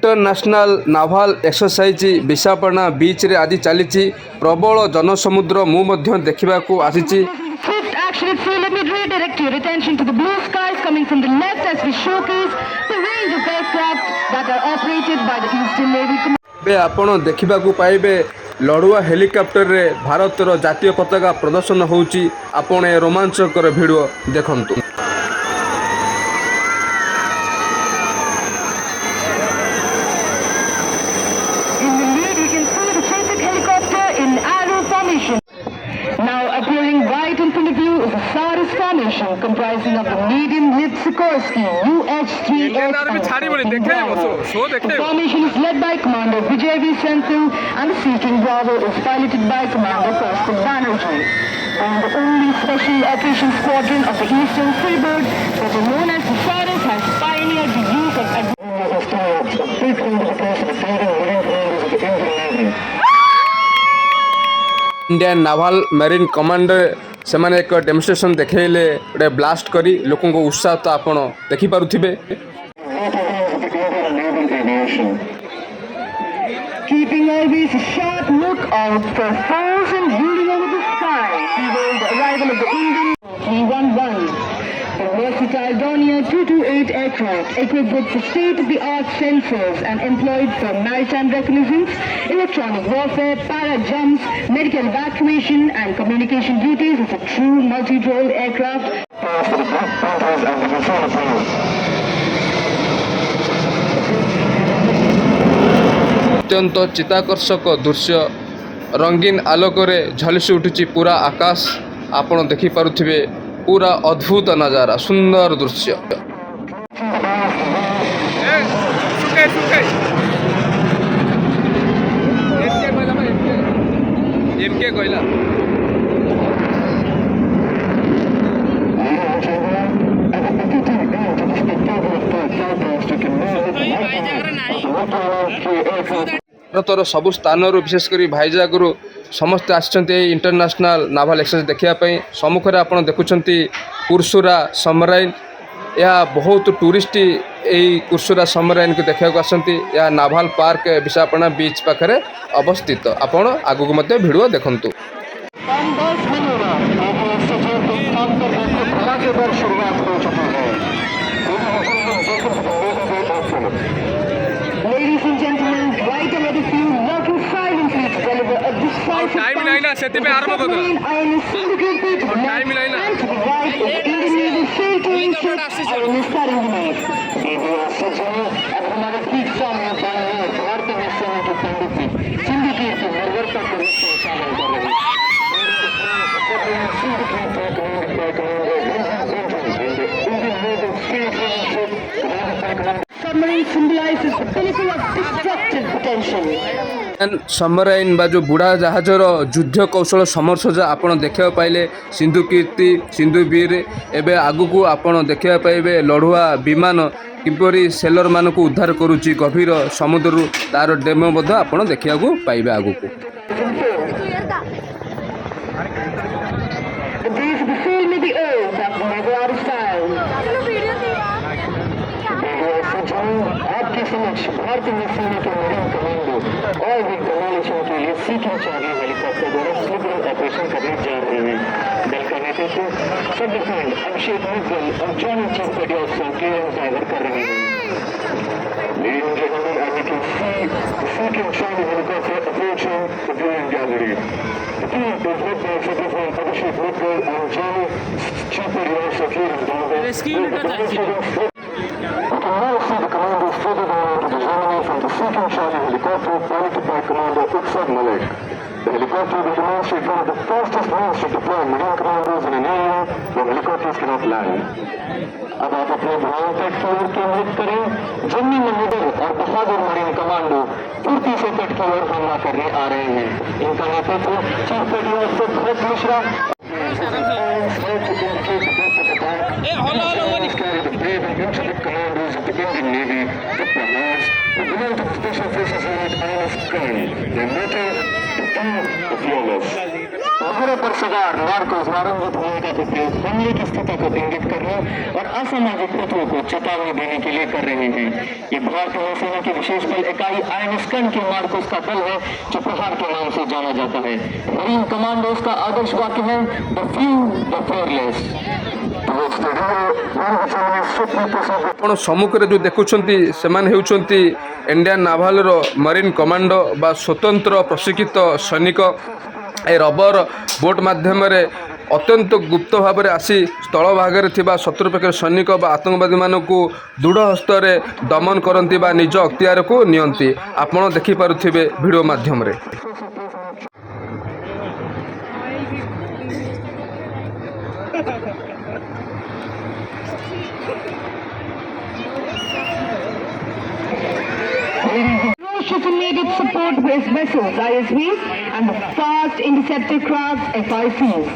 International naval exercise Visakhapatnam बीच रे आज चली प्रबल जनसमुद्र मु देखा आसी Actually, so let me redirect your attention to the blue skies coming from the left as we showcase the range of aircraft that are operated by the Eastern Navy Command. बे आपण देखा पाइबे लड़ुआ हेलिकॉप्टर रे भारतर जातीय पताका प्रदर्शन होउची आपण ए रोमांचकर video देखंतु। In the lead, you can see the Chetak helicopter in arrow formation. Now appearing right in front of you is a Saris formation comprising of the medium-lift Sikorsky UH-3S. The formation is led by Commander Vijay V. Senthil and the Seeking Bravo is piloted by Commander Kaustubh Banerjee. And the only Special Operations Squadron of the Eastern Seaboard, better known as the Saris, has pioneered the use of Indian naval marine command से माने एक demonstration देखले गोटे blast करी लोकों को उत्साह तो आपण देखि पारुथिबे। Keeping always a sharp lookout for foes intruding over the sky. Behold the arrival of the Indian 311. The versatile Dornier 228 aircraft equipped with state-of-the-art sensors and employed for maritime reconnaissance, electronic warfare, para-jumps, medical evacuation and communication duties is a true multi-role aircraft. अत्यंत चित्ताकर्षक दृश्य रंगीन आलोकरे झलसी उठुची पूरा आकाश आपण देखि पारुथिबे पूरा अद्भुत नजारा सुंदर दृश्य। एमके कहला भारतर सबु स्थान विशेषकर भाईजागु समस्ते आसछन्ते इंटरनेशनल नाभाल एक्सरसाइज देखापी सम्मुखें आप देखुं कुर्सुरा सबमराइन यह बहुत टूरिस्ट यही कुर्सुरा सबमराइन को देखा आसती यह नाभाल पार्क विशाखापट्टनम बीच पाखे अवस्थित आपण आगु वीडियो देखु। Ladies and gentlemen, right ahead of you, working silently to deliver a decisive time नहीं ना सेति में आरंभ कर दो iron is syndicated to the left नहीं ना। and to the right is Indian Navy sail-to-wing ship iron is starting to make. अब हमारे ठीक सामने भारतीय सेना की पंडित सिंडिकेट की निर्भरता को शामिल कर रही है। Submarine symbolizes the pinnacle of destructive potential. Submarine बा जो बुढ़ा जहाजर युद्ध कौशल समर्शजा आपण देखा पाइले सिंधु कीर्ति सिंधु वीर एवं आगू आपण देखा पाइबे लड़ुआ विमान किपरि सेलर मानक उद्धार करुच्ची गभीर समुद्र तार डेमो आपण देखा पाइबे आगू। आपके समक्ष भारतीय सेना के मरीन कमांडो और भी कमालिशों के लिए सीखना चाहिए हेलीकॉप्टर द्वारा स्लिपर ऑपरेशन करने जा रहे हैं। दल का नेतृत्व सब लेफ्टिनेंट अभिषेक मुगल और जॉनी चीफ पेटी ऑफिसर केएम ड्राइवर कर रहे हैं। Ladies and gentlemen, as you can see, the second Charlie helicopter approaching the viewing gallery. The team is led by Secretary Abhishek Mughal and Johnny Chief Petty Officer KM Driver. You can now see the commandos further down into the Germany from the second Charlie helicopter piloted by Commander Utsad Malik. The helicopter will demonstrate one of the fastest ways to deploy marine commandos in an area where helicopters cannot land. अब आप अपने ध्यान तट की ओर केंद्रित करें। जम्मी मनिदर और बहादुर मरीन कमांडो फुर्ती से तट की ओर हमला करने आ रहे हैं। इनका नेतृत्व चीफ पेटी officer Bharat Mishra commandos of the Indian Navy, the Brahmas, the command of Special Forces Unit INS Colonel, their motto, the fearless. लहरों पर सवार नार्कोस नारंगी धुएं का उपयोग हमले की स्थिति को इंगित करने और असामाजिक तत्वों को चेतावनी देने के लिए कर रहे हैं। ये भारतीय नौसेना की विशेष बल इकाई आयनिस्कन के नार्कोस का दल है जो प्रहार के नाम से जाना जाता है। मरीन कमांडोज का आदर्श वाक्य है द फ्यू द फेयरलेस। ଆପଣ ସମ୍ମୁଖରେ ଯେଉଁ ଦେଖୁଛନ୍ତି ସେମାନେ ହେଉଛନ୍ତି ଇଣ୍ଡିଆନ୍ ନାଭାଲର ମରିନ୍ କମାଣ୍ଡୋ ବା ସ୍ୱତନ୍ତ୍ର ପ୍ରଶିକ୍ଷିତ ସୈନିକ। ଏ ରବର ବୋଟ୍ ମାଧ୍ୟମରେ ଅତ୍ୟନ୍ତ ଗୁପ୍ତ ଭାବରେ ଆସି ସ୍ଥଳ ଭାଗରେ ଥିବା ଶତ୍ରୁପକ୍ଷର ସୈନିକ ବା ଆତଙ୍କବାଦୀମାନଙ୍କୁ ଦୃଢ଼ ହସ୍ତରେ ଦମନ କରନ୍ତି ବା ନିଜ ଅକ୍ତିଆରକୁ ନିଅନ୍ତି। ଆପଣ ଦେଖିପାରୁଥିବେ ଭିଡ଼ିଓ ମାଧ୍ୟମରେ। Ships needed support with vessels, ISVs, and the fast interceptor craft, FICs.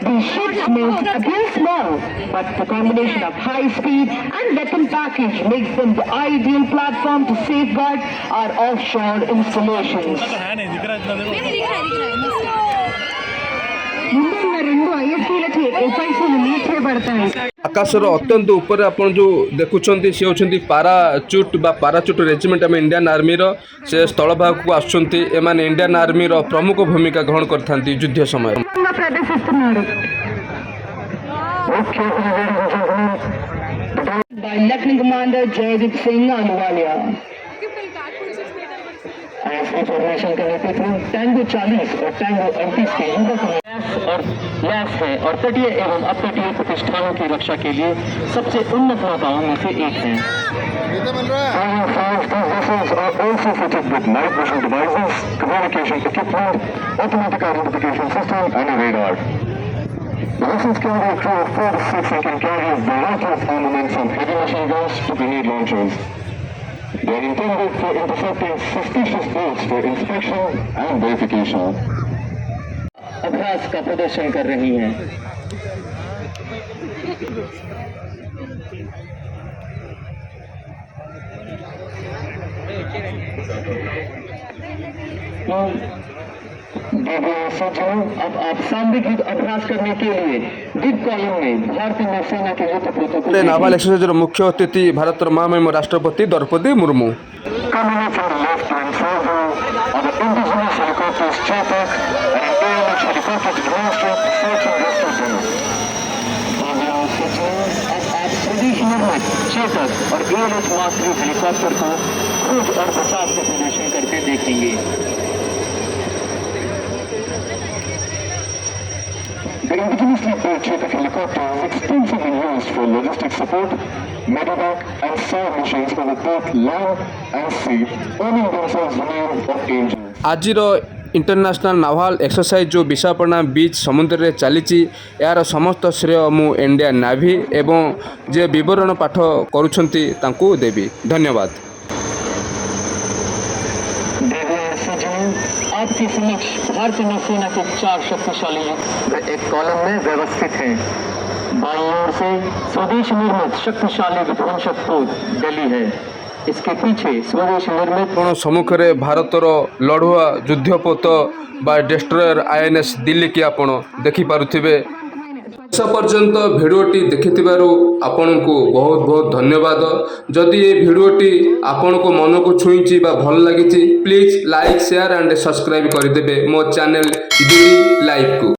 These ships may appear small, but the combination of high speed and weapon package makes them the ideal platform to safeguard our offshore installations. ముందున్న రెండు ఐఎస్పీలకి ఎఫ్ఐసీలు lead చేయబడతాయి. ଆକାଶର ଅତ୍ୟନ୍ତ ଉପରେ ଆପଣ ଯେଉଁ ଦେଖୁଛନ୍ତି ସେ ହେଉଛନ୍ତି ପାରାଚୁଟ୍ ବା ପାରାଚୁଟ୍ ରେଜିମେଣ୍ଟ ଆମ ଇଣ୍ଡିଆନ୍ ଆର୍ମିର। ସେ ସ୍ଥଳଭାଗକୁ ଆସୁଛନ୍ତି। ଏମାନେ ଇଣ୍ଡିଆନ୍ ଆର୍ମିର ପ୍ରମୁଖ ଭୂମିକା ଗ୍ରହଣ କରିଥାନ୍ତି ଯୁଦ୍ଧ ସମୟରେ। ప్రదర్శిస్తున్నారు. By Lieutenant Commander Jaydeep Singh Ahluwalia. ISP formation का नेतृत्व टैंगो 40 और टैंगो 38 के युद्धक और लैस है और तटीय एवं अपतटीय प्रतिष्ठानों की रक्षा के लिए सबसे उन्नत नौकाओं में से एक है। communication equipment, automatic identification system and a radar. The vessels carry a crew of 4 to 6 and can carry a variety of armaments from heavy machine guns to grenade launchers. They are intended for intercepting suspicious boats for inspection and verification. अभ्यास का प्रदर्शन कर रही हैं। अब आप सामरिक युद्ध अभ्यास करने के लिए डिप कॉलम में भारतीय नौसेना के युद्ध प्रोटोकॉल ନାଭାଲ ଏକ୍ସରସାଇଜର ମୁଖ୍ୟ ଅତିଥି ଭାରତର ମହାମହିମ ରାଷ୍ଟ୍ରପତି Droupadi Murmu. coming from the left to inform you on the indigenous helicopters Chetak and AMX helicopter to demonstrate the search and rescue team. अब आप स्वदेश निर्मित चेतक और AMX मास्टरी हेलीकॉप्टर को खोज और बचाव का प्रदर्शन करते देखेंगे। The indigenously built Chetak helicopter is extensively used for logistic support, medevac and SAR missions over both land and sea, earning themselves the name of angels. ଆଜିର ଇଣ୍ଟରନ୍ୟାସନାଲ୍ ନାଭାଲ ଏକ୍ସରସାଇଜ୍ ଯେଉଁ ବିଶାଖାପଟଣା ବିଚ୍ ସମୁଦ୍ରରେ ଚାଲିଛି ଏହାର ସମସ୍ତ ଶ୍ରେୟ ମୁଁ ଇଣ୍ଡିଆନ୍ ନାଭି ଏବଂ ଯିଏ ବିବରଣ ପାଠ କରୁଛନ୍ତି ତାଙ୍କୁ ଦେବି। ଧନ୍ୟବାଦ। आपके समक्ष भारतीय नौसेना के 4 शक्तिशाली युद्ध एक कॉलम में व्यवस्थित हैं। बाईं ओर से स्वदेश निर्मित शक्तिशाली विध्वंसक तोप दिल्ली है। इसके पीछे स्वदेश निर्मित ଆପଣ ସମ୍ମୁଖରେ ଭାରତର ଲଢ଼ୁଆ ଯୁଦ୍ଧପୋତ ବା ଡେଷ୍ଟ୍ରୟର INS ଦିଲ୍ଲୀକି ଆପଣ ଦେଖିପାରୁଥିବେ। ଶେଷ ପର୍ଯ୍ୟନ୍ତ ଭିଡ଼ିଓଟି ଦେଖିଥିବାରୁ ଆପଣଙ୍କୁ ବହୁତ ବହୁତ ଧନ୍ୟବାଦ। ଯଦି ଏ ଭିଡ଼ିଓଟି ଆପଣଙ୍କ ମନକୁ ଛୁଇଁଛି ବା ଭଲ ଲାଗିଛି please like share and subscribe କରିଦେବେ ମୋ ଚ୍ୟାନେଲ୍ ଡିଡି ଲାଇଭ୍କୁ।